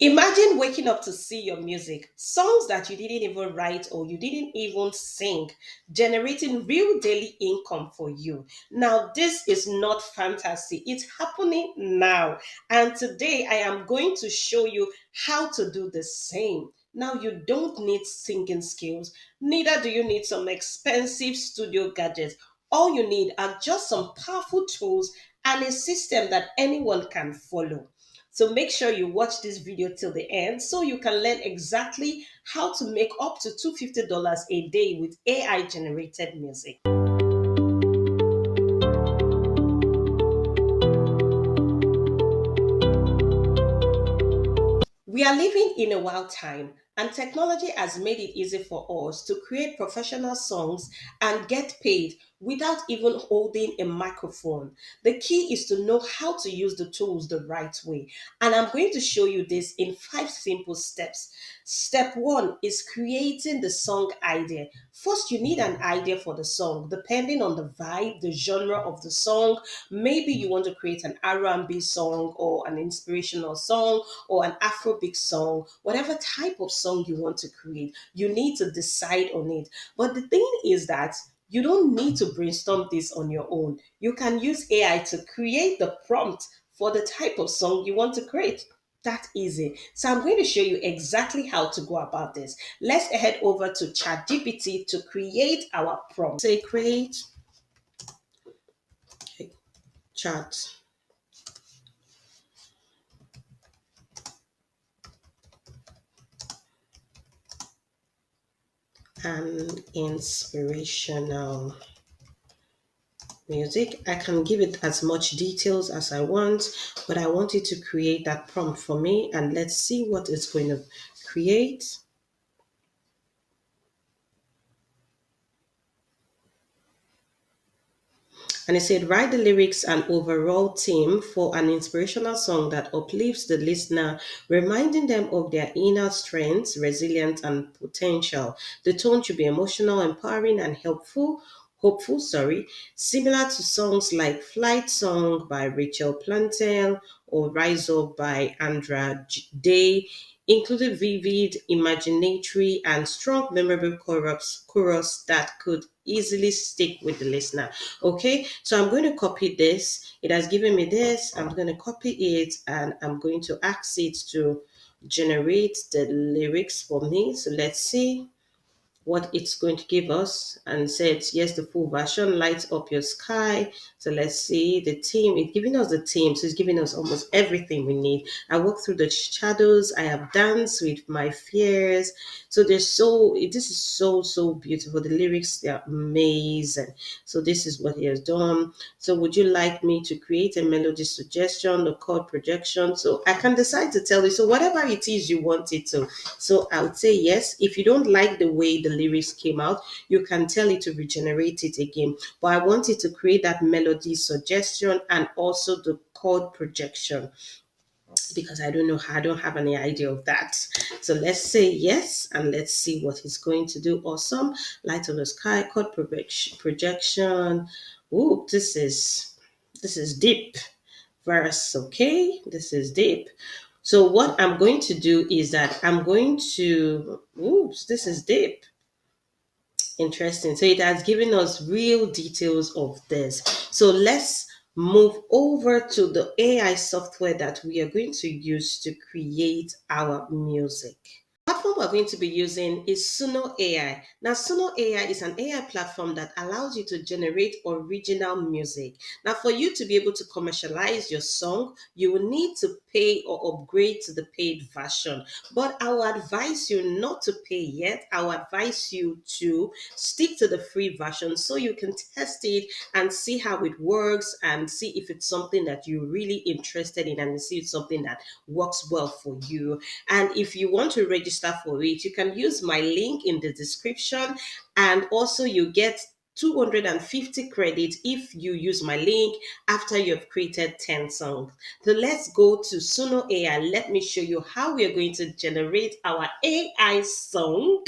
Imagine waking up to see your music, songs that you didn't even write or you didn't even sing, generating real daily income for you. Now, this is not fantasy, it's happening now. And today I am going to show you how to do the same. Now, you don't need singing skills, neither do you need some expensive studio gadgets. All you need are just some powerful tools and a system that anyone can follow. So make sure you watch this video till the end so you can learn exactly how to make up to $250 a day with AI generated music. We are living in a wild time, and technology has made it easy for us to create professional songs and get paid without even holding a microphone. The key is to know how to use the tools the right way, and I'm going to show you this in 5 simple steps. Step one is creating the song idea. First, you need an idea for the song, depending on the vibe, the genre of the song. Maybe you want to create an R&B song or an inspirational song or an Afrobeat song, whatever type of song you want to create, you need to decide on it. But the thing is that you don't need to brainstorm this on your own. You can use AI to create the prompt for the type of song you want to create. That easy. So I'm going to show you exactly how to go about this. Let's head over to ChatGPT to create our prompt. Say create chat and inspirational music. I can give it as much details as I want, but I want it to create that prompt for me, and let's see what it's going to create. And it said, write the lyrics and overall theme for an inspirational song that uplifts the listener, reminding them of their inner strengths, resilience, and potential. The tone should be emotional, empowering, and helpful. Hopeful, sorry, similar to songs like Flight Song by Rachel Plantel or Rise Up by Andra Day, included vivid, imaginatory, and strong, memorable chorus that could easily stick with the listener. Okay, so I'm going to copy this. It has given me this. I'm going to copy it and I'm going to ask it to generate the lyrics for me. So let's see what it's going to give us, and said yes, the full version lights up your sky. So let's see the theme. It's giving us the theme, so it's giving us almost everything we need. I walk through the shadows, I have danced with my fears. So this is so beautiful. The lyrics, they're amazing. So this is what he has done. So would you like me to create a melody suggestion, the chord projection? So I can decide to tell you, so whatever it is you want it to. So I would say yes. If you don't like the way the lyrics came out, you can tell it to regenerate it again. But I want it to create that melody suggestion and also the chord projection, because I don't know how, I don't have any idea of that. So let's say yes and let's see what he's going to do. Awesome. Light of the sky, chord projection. Ooh, this is deep verse. Okay, this is deep. So what I'm going to do is that I'm going to, oops, this is deep. Interesting. So it has given us real details of this. So let's move over to the AI software that we are going to use to create our music. Platform we're going to be using is Suno AI. Now, Suno AI is an AI platform that allows you to generate original music. Now, for you to be able to commercialize your song, you will need to pay or upgrade to the paid version. But I will advise you not to pay yet. I will advise you to stick to the free version so you can test it and see how it works and see if it's something that you're really interested in and see it's something that works well for you. And if you want to register for it, you can use my link in the description. And also, you get 250 credits if you use my link after you've created 10 songs. So let's go to Suno AI. Let me show you how we are going to generate our AI song.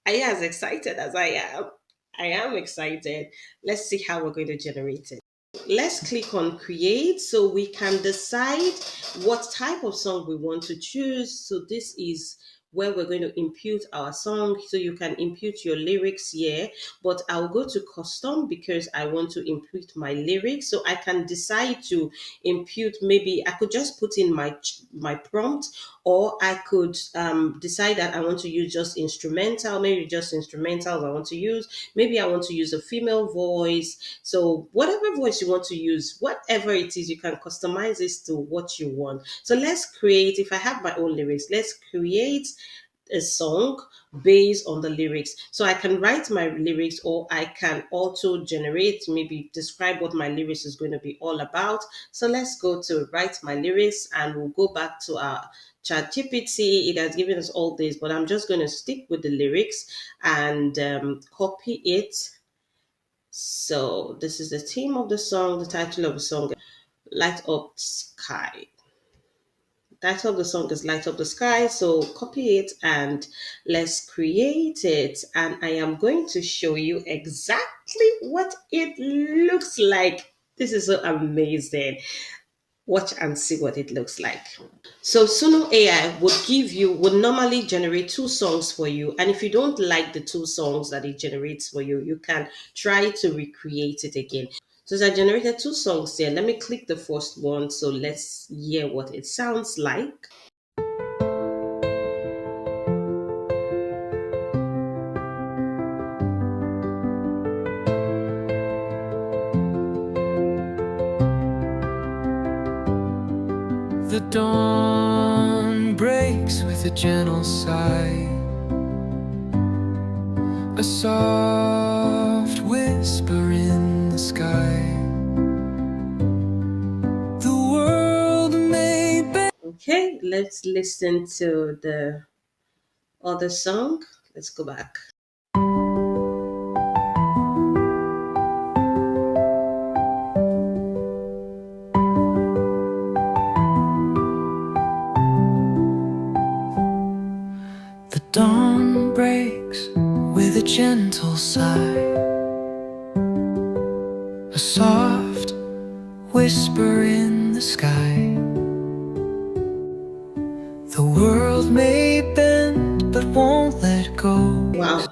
Are you as excited as I am? I am excited. Let's see how we're going to generate it. Let's click on create so we can decide what type of song we want to choose. So this is where we're going to impute our song. So you can impute your lyrics here, but I'll go to custom because I want to impute my lyrics. So I can decide to impute, maybe I could just put in my prompt, or I could decide that I want to use just instrumental, maybe just instrumental I want to use. Maybe I want to use a female voice. So whatever voice you want to use, whatever it is, you can customize this to what you want. So let's create, if I have my own lyrics, let's create a song based on the lyrics. So I can write my lyrics, or I can auto generate, maybe describe what my lyrics is going to be all about. So let's go to write my lyrics, and we'll go back to our chat GPT. It has given us all this, but I'm just going to stick with the lyrics and copy it. So this is the theme of the song, the title of the song, Light Up Sky. Title of the song is Light Up the Sky. So copy it and let's create it. And I am going to show you exactly what it looks like. This is so amazing. Watch and see what it looks like. So Suno AI would normally generate two songs for you. And if you don't like the two songs that it generates for you, you can try to recreate it again. So I generated two songs here. Let me click the first one. So let's hear what it sounds like. The dawn breaks with a gentle sigh, a soft whisper in the sky. The world may bend. Okay, let's listen to the other song. Let's go back. The dawn breaks with a gentle sigh, a soft whisper in the sky. The world may bend but won't let go. Wow,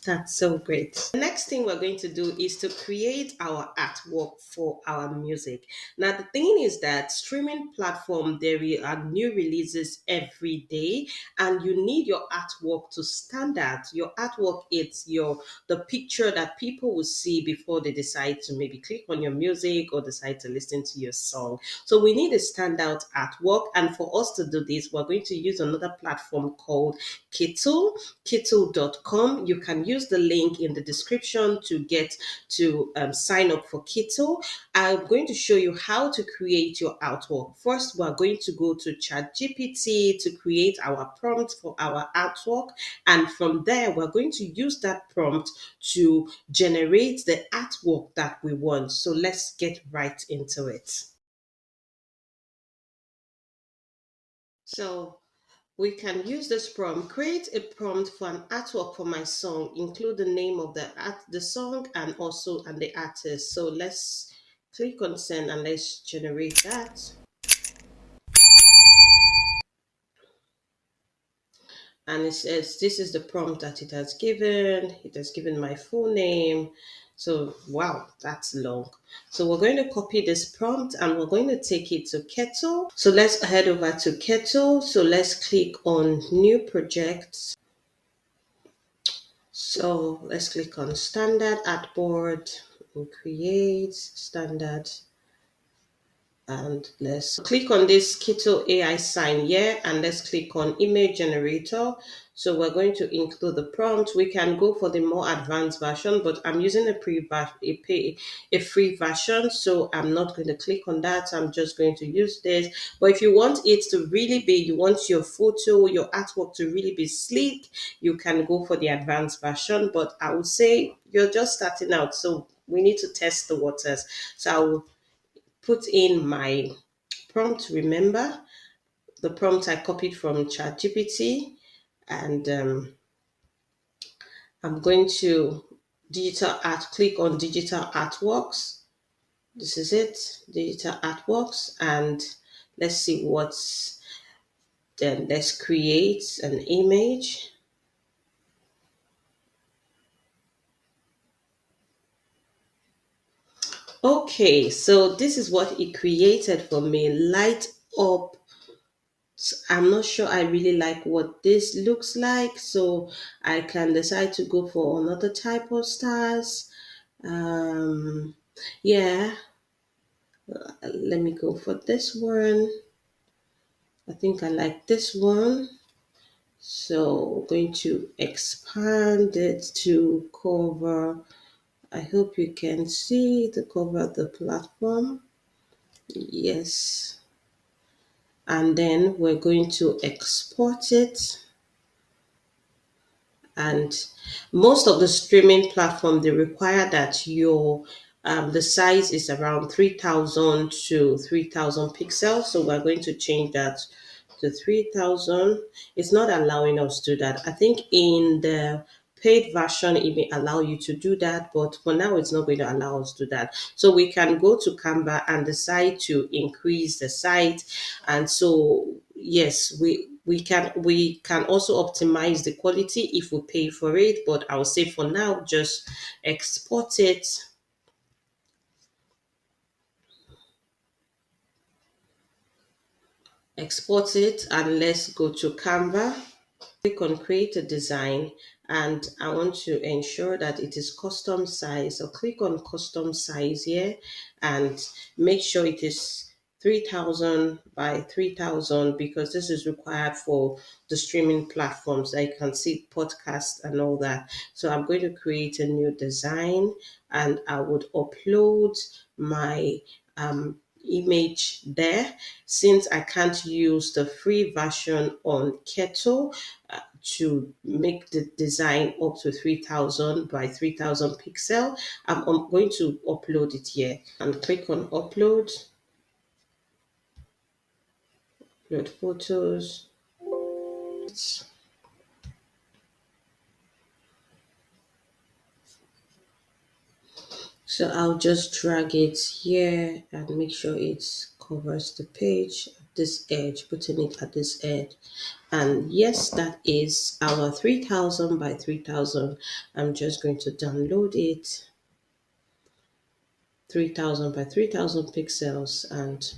that's so great. The next thing we're going to do is to create our artwork for our music. Now, the thing is that streaming platform, are new releases every day, and you need your artwork to stand out. Your artwork is the picture that people will see before they decide to maybe click on your music or decide to listen to your song. So we need a standout artwork, and for us to do this, we're going to use another platform called Kittle, kittle.com. You can use the link in the description to get to sign up for Kittle. I'm going to show you how to create your artwork. First, we're going to go to ChatGPT to create our prompt for our artwork. And from there, we're going to use that prompt to generate the artwork that we want. So let's get right into it. So we can use this prompt, create a prompt for an artwork for my song, include the name of the song and also and the artist. So let's click on send and let's generate that. And it says this is the prompt that it has given. It has given my full name. So wow, that's long. So we're going to copy this prompt and we're going to take it to Kettle. So let's head over to Kettle. So let's click on new project. So let's click on standard artboard and create standard, and let's click on this Keto AI sign here and let's click on image generator. So we're going to include the prompt. We can go for the more advanced version, but I'm using a free version, so I'm not going to click on that. I'm just going to use this. But if you want it to really be, you want your photo, your artwork to really be sleek, you can go for the advanced version. But I would say you're just starting out, so we need to test the waters. So I will put in my prompt. Remember the prompt I copied from ChatGPT, and I'm going to click on digital artworks. This is it, digital artworks, and let's see what's then. Let's create an image. Okay, so this is what it created for me. Light up. I'm not sure I really like what this looks like, so I can decide to go for another type of stars. Yeah, let me go for this one. I think I like this one. So we're going to expand it to cover. I hope you can see the cover of the platform. Yes. And then we're going to export it, and most of the streaming platform, they require that your the size is around 3000 to 3000 pixels, so we're going to change that to 3000. It's not allowing us to do that. I think in the paid version it may allow you to do that, but for now it's not going to allow us to do that. So we can go to Canva and decide to increase the size. And so yes, we can also optimize the quality if we pay for it, but I'll say for now just export it. Export it, and let's go to Canva. Click on create a design, and I want to ensure that it is custom size. So click on custom size here and make sure it is 3000 by 3000, because this is required for the streaming platforms. I can see podcast and all that. So I'm going to create a new design, and I would upload my image there. Since I can't use the free version on Kettle, to make the design up to 3000 by 3000 pixel, I'm going to upload it here and click on upload, upload photos. So I'll just drag it here and make sure it covers the page at this edge, putting it at this edge. And yes, that is our 3000 by 3000. I'm just going to download it, 3000 by 3000 pixels, and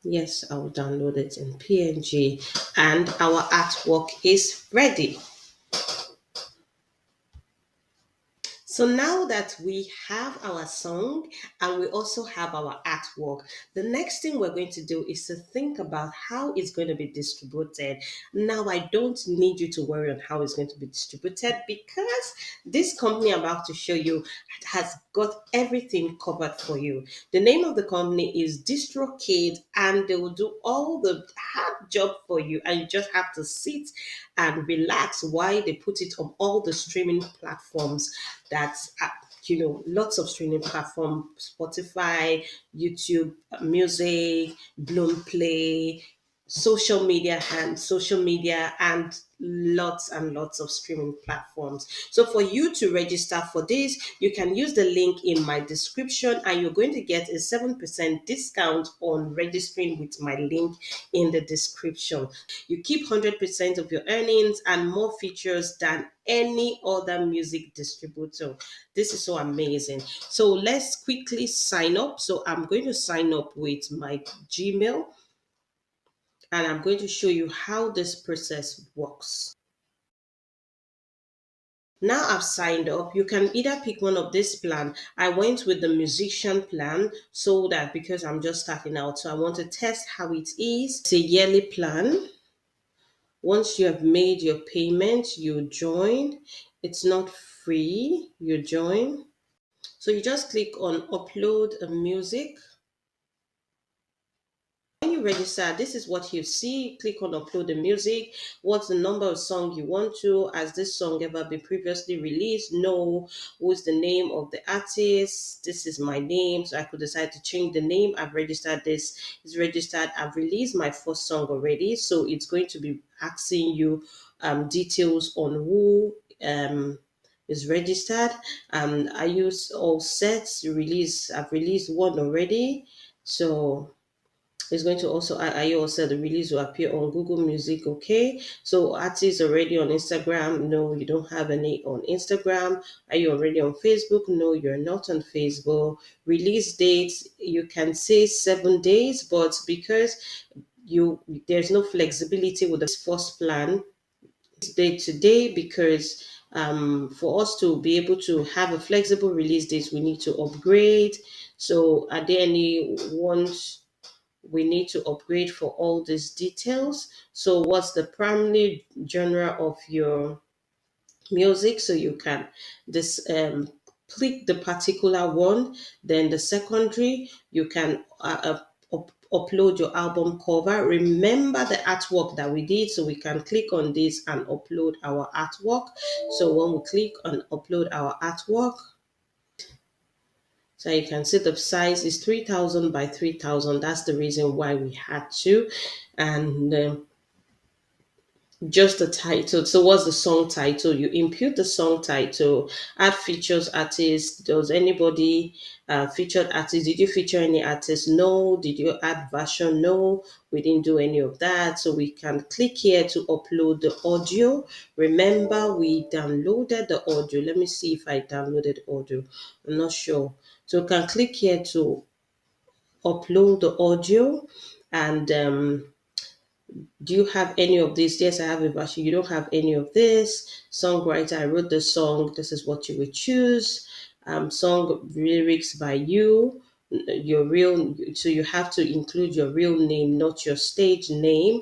yes, I'll download it in PNG, and our artwork is ready. So now that we have our song and we also have our artwork, the next thing we're going to do is to think about how it's going to be distributed. Now, I don't need you to worry on how it's going to be distributed, because this company I'm about to show you has got everything covered for you. The name of the company is DistroKid, and they will do all the hard job for you, and you just have to sit and relax while they put it on all the streaming platforms. That's lots of streaming platforms: Spotify, YouTube Music, Bloom Play, social media, and lots of streaming platforms. So for you to register for this, you can use the link in my description, and you're going to get a 7% discount on registering with my link in the description. You keep 100% of your earnings and more features than any other music distributor. This is so amazing. So let's quickly sign up. So I'm going to sign up with my Gmail, and I'm going to show you how this process works. Now I've signed up. You can either pick one of this plan. I went with the musician plan, so that because I'm just starting out, so I want to test how it is. It's a yearly plan. Once you have made your payment, you join. It's not free, you join. So you just click on upload a music. When you register, this is what you see. Click on upload the music. What's the number of song you want to? Has this song ever been previously released? No. What's the name of the artist? This is my name, so I could decide to change the name. I've registered this. It's registered. I've released my first song already, so it's going to be asking you details on who is registered. Are you all set to release? I've released one already. So it's going to also add, are you all set? The release will appear on Google Music. Okay. So artists already on Instagram? No, you don't have any on Instagram. Are you already on Facebook? No, you're not on Facebook. Release dates, you can say 7 days, but because you there's no flexibility with the first plan day to day, because for us to be able to have a flexible release date, we need to upgrade. So are there any ones we need to upgrade for all these details? So what's the primary genre of your music? So you can this click the particular one. Then the secondary, you can upload your album cover. Remember the artwork that we did, so we can click on this and upload our artwork. So when we click on upload our artwork, so you can see the size is 3000 by 3000. That's the reason why we had to. And just the title. So what's the song title? You input the song title, add features artist. Does anybody featured artist? Did you feature any artist? No. Did you add version? No. We didn't do any of that. So we can click here to upload the audio. Remember, we downloaded the audio. Let me see if I downloaded audio. I'm not sure. So we can click here to upload the audio. And do you have any of this? Yes, I have a version. You don't have any of this. Songwriter, I wrote the song. This is what you would choose. Song lyrics by you. Your real, so you have to include your real name, not your stage name.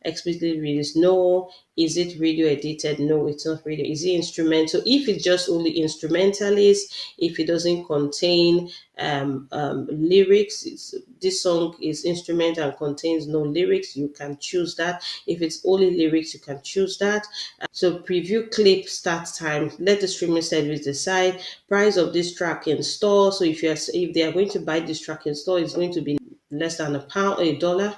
Explicitly released, no. Is it radio edited? No, it's not radio. Is it instrumental? If it's just only instrumentalist, if it doesn't contain lyrics, this song is instrumental and contains no lyrics, you can choose that. If it's only lyrics, you can choose that. So preview clip start time. Let the streaming service decide. Price of this track in store. So if they are going to buy this track in store, it's going to be less than $1.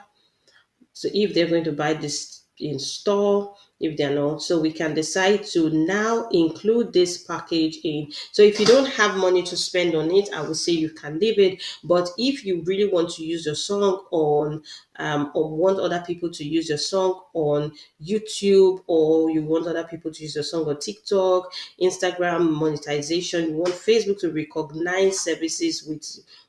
So if they're going to buy this in store, if they're not, so we can decide to now include this package in. So if you don't have money to spend on it, I would say you can leave it. But if you really want to use your song on, or want other people to use your song on YouTube, or you want other people to use your song on TikTok, Instagram monetization, you want Facebook to recognize services with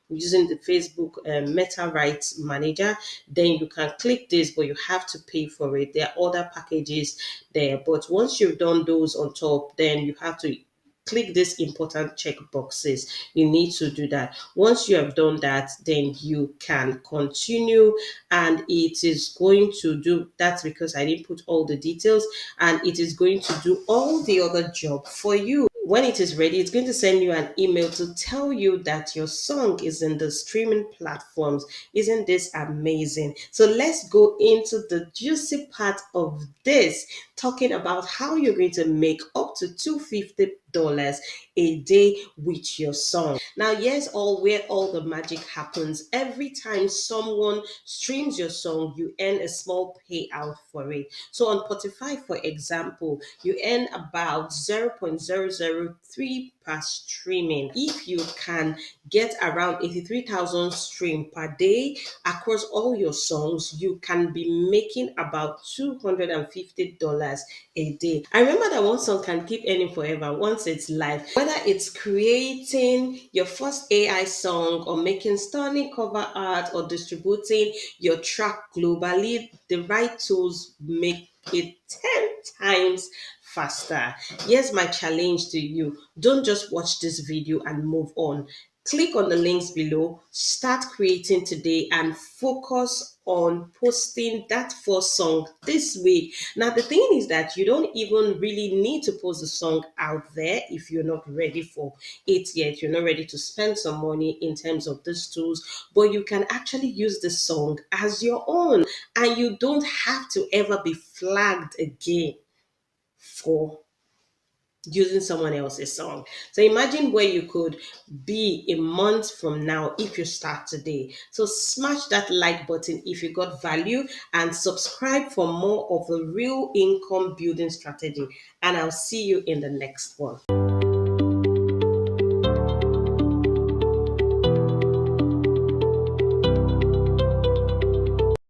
using the Facebook Meta Rights Manager, then you can click this, but you have to pay for it. There are other packages there, but once you've done those on top, then you have to click this important check boxes. You need to do that. Once you have done that, then you can continue, and it is going to do that's because I didn't put all the details, and it is going to do all the other job for you. When it is ready, it's going to send you an email to tell you that your song is in the streaming platforms. Isn't this amazing? So let's go into the juicy part of this, talking about how you're going to make up to $250 a day with your song. Now, yes, all where all the magic happens. Every time someone streams your song, you earn a small payout for it. So on Spotify, for example, you earn about 0.003 per streaming. If you can get around 83,000 stream per day across all your songs, you can be making about $250 a day. I remember that one song can keep earning forever once it's live. Whether it's creating your first AI song, or making stunning cover art, or distributing your track globally, the right tools make it 10 times faster. Here's my challenge to you. Don't just watch this video and move on. Click on the links below, start creating today, and focus on posting that first song this week. Now, the thing is that you don't even really need to post the song out there if you're not ready for it yet. You're not ready to spend some money in terms of these tools, but you can actually use the song as your own, and you don't have to ever be flagged again for using someone else's song. So imagine where you could be a month from now if you start today. So smash that like button if you got value, and subscribe for more of a real income building strategy. And I'll see you in the next one.